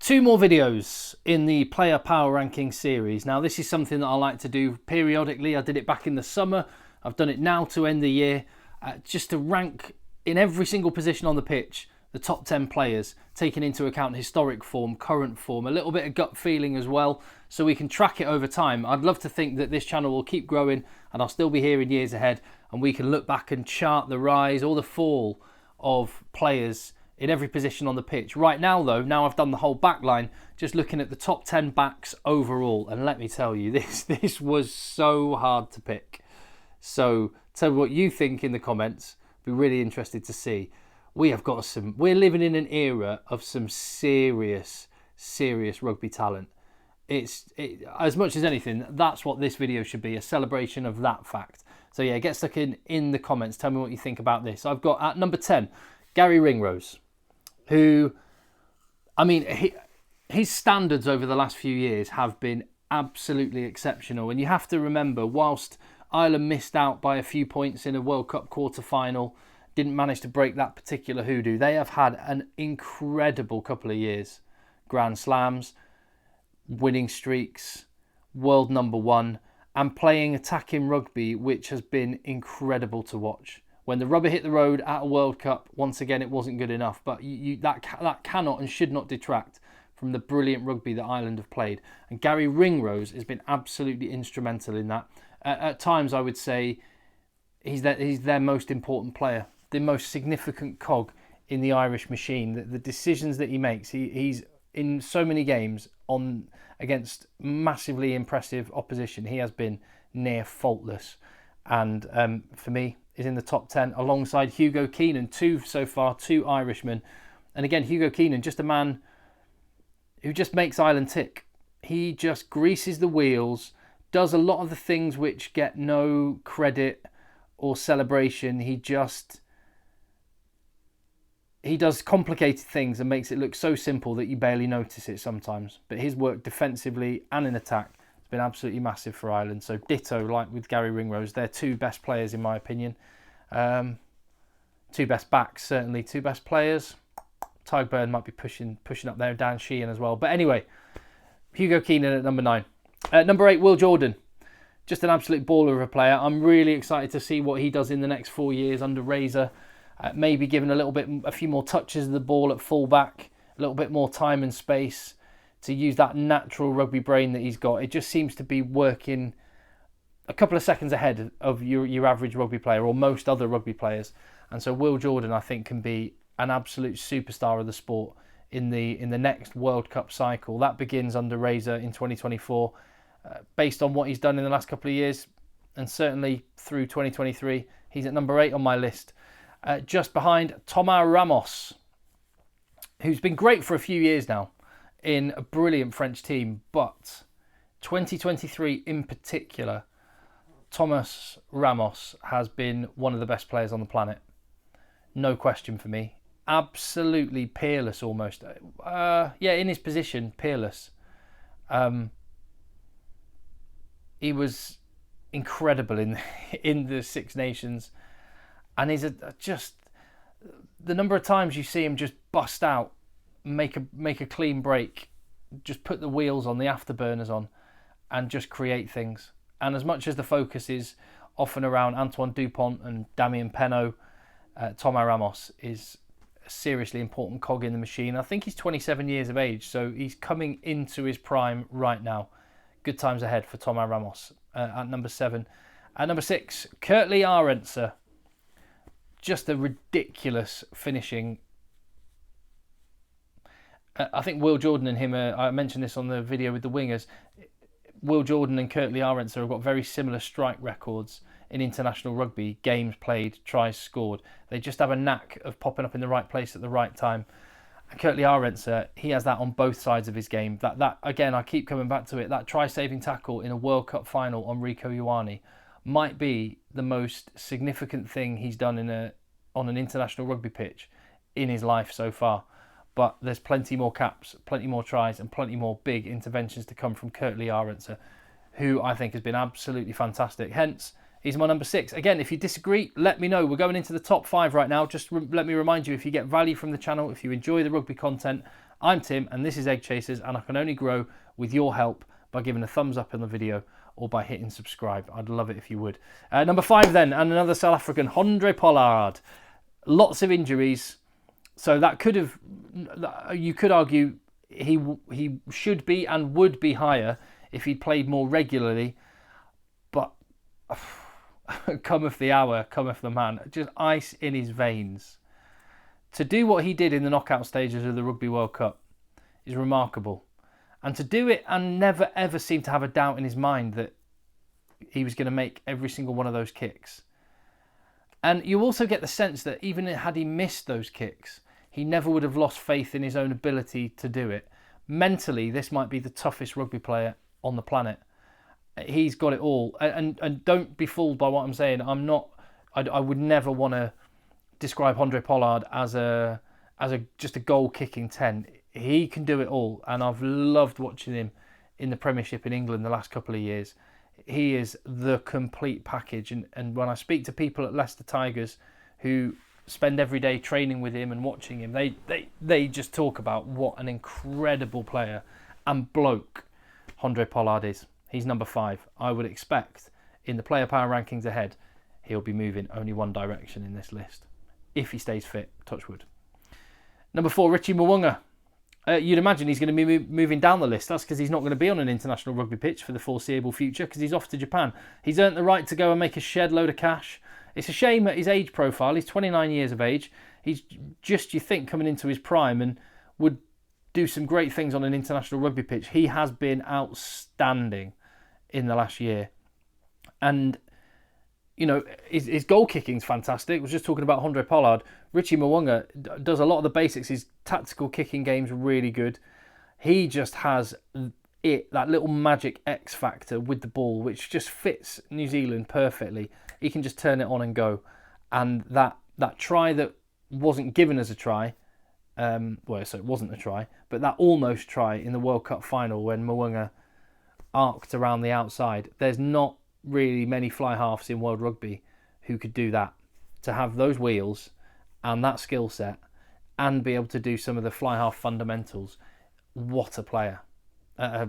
Two more videos in the player power ranking series. Now, this is something that I like to do periodically. I did it back in the summer. I've done it now to end the year, just to rank in every single position on the pitch the top 10 players, taking into account historic form, current form, a little bit of gut feeling as well, so we can track it over time. I'd love to think that this channel will keep growing and I'll still be here in years ahead, and we can look back and chart the rise or the fall of players in every position on the pitch. Right now though, now I've done the whole backline, just looking at the top 10 backs overall, and let me tell you, this was so hard to pick. So tell me what you think in the comments. Be really interested to see. We're living in an era of some serious rugby talent. As much as anything, that's what this video should be, a celebration of that fact. So yeah, get stuck in the comments. Tell me what you think about this. I've got at number 10, Gary Ringrose, who, I mean, his standards over the last few years have been absolutely exceptional. And you have to remember, whilst Ireland missed out by a few points in a World Cup quarter-final, didn't manage to break that particular hoodoo, they have had an incredible couple of years. Grand Slams, winning streaks, world number one, and playing attacking rugby, which has been incredible to watch. When the rubber hit the road at a World Cup, once again, it wasn't good enough. But that cannot and should not detract from the brilliant rugby that Ireland have played. And Gary Ringrose has been absolutely instrumental in that. At times, I would say he's their most important player, the most significant cog in the Irish machine. The decisions that he makes, he's in so many games against massively impressive opposition. He has been near faultless. And for me, is in the top 10 alongside Hugo Keenan, two Irishmen. And again, Hugo Keenan, just a man who just makes Ireland tick. He just greases the wheels, does a lot of the things which get no credit or celebration. He does complicated things and makes it look so simple that you barely notice it sometimes. But his work defensively and in attack has been absolutely massive for Ireland. So ditto, like with Gary Ringrose, they're two best players in my opinion. Two best backs, certainly. Two best players. Tadhg might be pushing up there, Dan Sheehan as well. But anyway, Hugo Keenan at number 9. Number 8, Will Jordan. Just an absolute baller of a player. I'm really excited to see what he does in the next 4 years under Razor. Maybe given a few more touches of the ball at fullback, a little bit more time and space to use that natural rugby brain that he's got. It just seems to be working a couple of seconds ahead of your average rugby player or most other rugby players. And so Will Jordan, I think, can be an absolute superstar of the sport in the next World Cup cycle. That begins under Razor in 2024. Based on what he's done in the last couple of years, and certainly through 2023, he's at number 8 on my list. Just behind Thomas Ramos, who's been great for a few years now in a brilliant French team, but 2023 in particular, Thomas Ramos has been one of the best players on the planet. No question for me. Absolutely peerless almost. In his position, peerless. He was incredible in the Six Nations. And he's just the number of times you see him just bust out, make a clean break, just put the wheels on, the afterburners on, and just create things. And as much as the focus is often around Antoine Dupont and Damien Penaud, Thomas Ramos is a seriously important cog in the machine. I think he's 27 years of age, so he's coming into his prime right now. Good times ahead for Thomas Ramos at number 7. At number 6, Kurtley Arendse. Just a ridiculous finishing. I think Will Jordan and him, I mentioned this on the video with the wingers, Will Jordan and Kurtley Arendse have got very similar strike records in international rugby, games played, tries scored. They just have a knack of popping up in the right place at the right time. And Kurtley Arendse, he has that on both sides of his game. That again, I keep coming back to it, that try-saving tackle in a World Cup final on Rieko Ioane might be the most significant thing he's done on an international rugby pitch in his life so far. But there's plenty more caps, plenty more tries, and plenty more big interventions to come from Kurtley Arendse, who I think has been absolutely fantastic. Hence, he's my number 6. Again, if you disagree, let me know. We're going into the top 5 right now. Just let me remind you, if you get value from the channel, if you enjoy the rugby content, I'm Tim, and this is Egg Chasers, and I can only grow with your help by giving a thumbs up on the video or by hitting subscribe. I'd love it if you would. Number 5 then, and another South African, Handré Pollard. Lots of injuries, so that could have, you could argue he should be and would be higher if he'd played more regularly, but cometh the hour, cometh the man. Just ice in his veins. To do what he did in the knockout stages of the Rugby World Cup is remarkable. And to do it and never ever seem to have a doubt in his mind that he was going to make every single one of those kicks. And you also get the sense that even had he missed those kicks, he never would have lost faith in his own ability to do it. Mentally, this might be the toughest rugby player on the planet. He's got it all. And don't be fooled by what I'm saying. I would never want to describe Handré Pollard as just a goal kicking 10. He can do it all, and I've loved watching him in the Premiership in England the last couple of years. He is the complete package, and when I speak to people at Leicester Tigers who spend every day training with him and watching him, they just talk about what an incredible player and bloke Handré Pollard is. He's number 5. I would expect in the player power rankings ahead, he'll be moving only one direction in this list. If he stays fit, touch wood. Number 4, Richie Mo'unga. You'd imagine he's going to be moving down the list. That's because he's not going to be on an international rugby pitch for the foreseeable future because he's off to Japan. He's earned the right to go and make a shed load of cash. It's a shame at his age profile. He's 29 years of age. He's just, you think, coming into his prime and would do some great things on an international rugby pitch. He has been outstanding in the last year. And, you know, his goal kicking's fantastic. I was just talking about Handré Pollard. Richie Mo'unga does a lot of the basics. His tactical kicking game's really good. He just has that little magic X factor with the ball, which just fits New Zealand perfectly. He can just turn it on and go. And that try that wasn't given as a try, so it wasn't a try, but that almost try in the World Cup final when Mo'unga arced around the outside. There's not really many fly halves in world rugby who could do that. To have those wheels and that skill set and be able to do some of the fly half fundamentals, what a player. I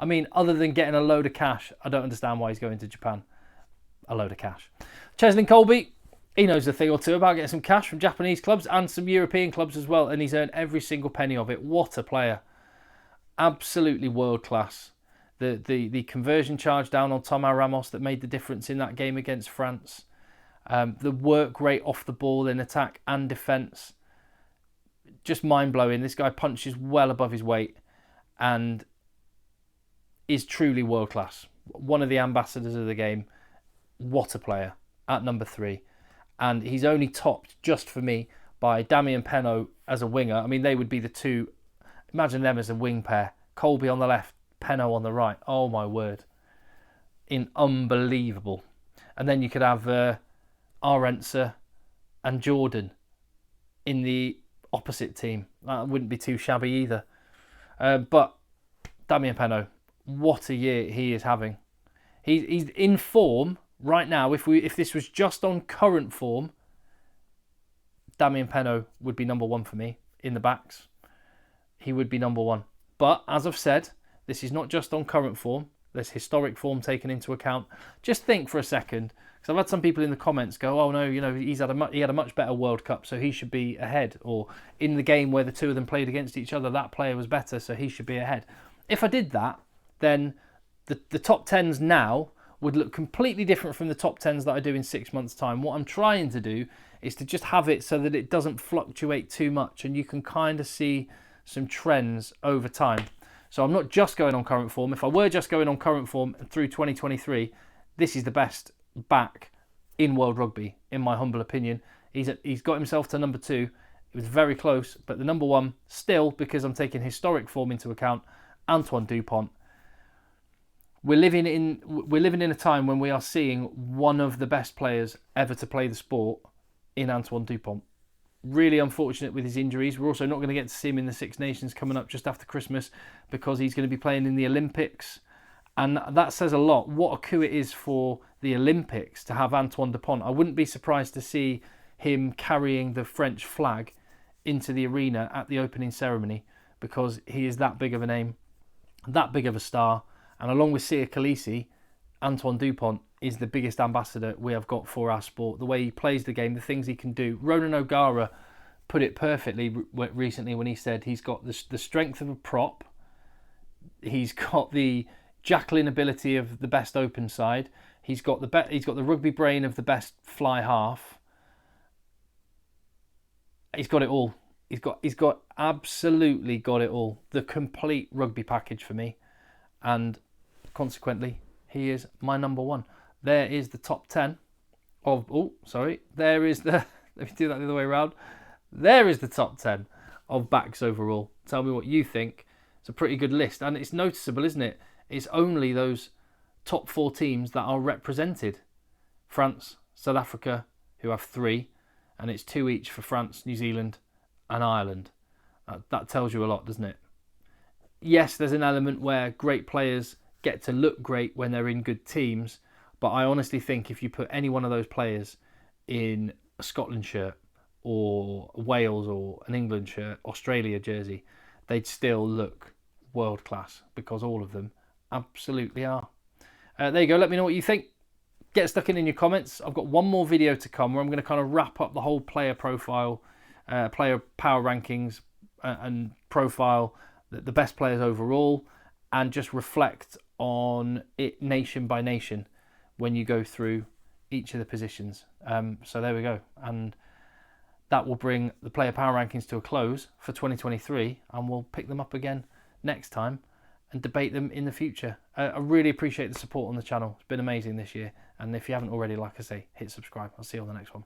mean, other than getting a load of cash, I don't understand why he's going to Japan. A load of cash. Cheslin Colby, he knows a thing or two about getting some cash from Japanese clubs and some European clubs as well, and he's earned every single penny of it. What a player. Absolutely world class. The conversion charge down on Thomas Ramos that made the difference in that game against France. The work rate off the ball in attack and defence. Just mind-blowing. This guy punches well above his weight and is truly world class. One of the ambassadors of the game. What a player at number 3. And he's only topped, just for me, by Damien Penaud as a winger. I mean, they would be the two. Imagine them as a wing pair. Colby on the left, Penaud on the right. Oh my word. Unbelievable. And then you could have Arendse and Jordan in the opposite team. That wouldn't be too shabby either. But Damien Penaud, what a year he is having. He's in form right now. If this was just on current form, Damien Penaud would be number 1 for me in the backs. He would be number 1. But as I've said, this is not just on current form. There's historic form taken into account. Just think for a second, because I've had some people in the comments go, "Oh no, you know, he had a much better World Cup, so he should be ahead." Or in the game where the two of them played against each other, that player was better, so he should be ahead. If I did that, then the top 10s now would look completely different from the top 10s that I do in 6 months' time. What I'm trying to do is to just have it so that it doesn't fluctuate too much and you can kind of see some trends over time. So I'm not just going on current form. If I were just going on current form through 2023, this is the best back in world rugby, in my humble opinion. He's got himself to number 2. It was very close, but the number 1 still, because I'm taking historic form into account, Antoine Dupont. We're living in a time when we are seeing one of the best players ever to play the sport in Antoine Dupont. Really unfortunate with his injuries. We're also not going to get to see him in the Six Nations coming up just after Christmas because he's going to be playing in the Olympics. And that says a lot. What a coup it is for the Olympics to have Antoine Dupont. I wouldn't be surprised to see him carrying the French flag into the arena at the opening ceremony, because he is that big of a name, that big of a star. And along with Sia Khaleesi, Antoine Dupont is the biggest ambassador we have got for our sport. The way he plays the game, the things he can do. Ronan O'Gara put it perfectly recently when he said he's got the strength of a prop, he's got the Jacqueline ability of the best open side, he's got the rugby brain of the best fly half. He's got it all. He's got absolutely got it all. The complete rugby package for me, and consequently, he is my number one. There is the top 10 of... Oh, sorry. There is the... Let me do that the other way around. There is the top 10 of backs overall. Tell me what you think. It's a pretty good list. And it's noticeable, isn't it? It's only those top 4 teams that are represented. France, South Africa, who have 3. And it's 2 each for France, New Zealand and Ireland. That tells you a lot, doesn't it? Yes, there's an element where great players get to look great when they're in good teams, but I honestly think if you put any one of those players in a Scotland shirt or Wales or an England shirt, Australia jersey, they'd still look world class, because all of them absolutely are. There you go. Let me know what you think. Get stuck in your comments. I've got one more video to come where I'm going to kind of wrap up the whole player profile, player power rankings and profile, the best players overall, and just reflect on it nation by nation when you go through each of the positions. So there we go. And that will bring the player power rankings to a close for 2023, and we'll pick them up again next time and debate them in the future. I really appreciate the support on the channel. It's been amazing this year. And if you haven't already, like I say, hit subscribe. I'll see you on the next one.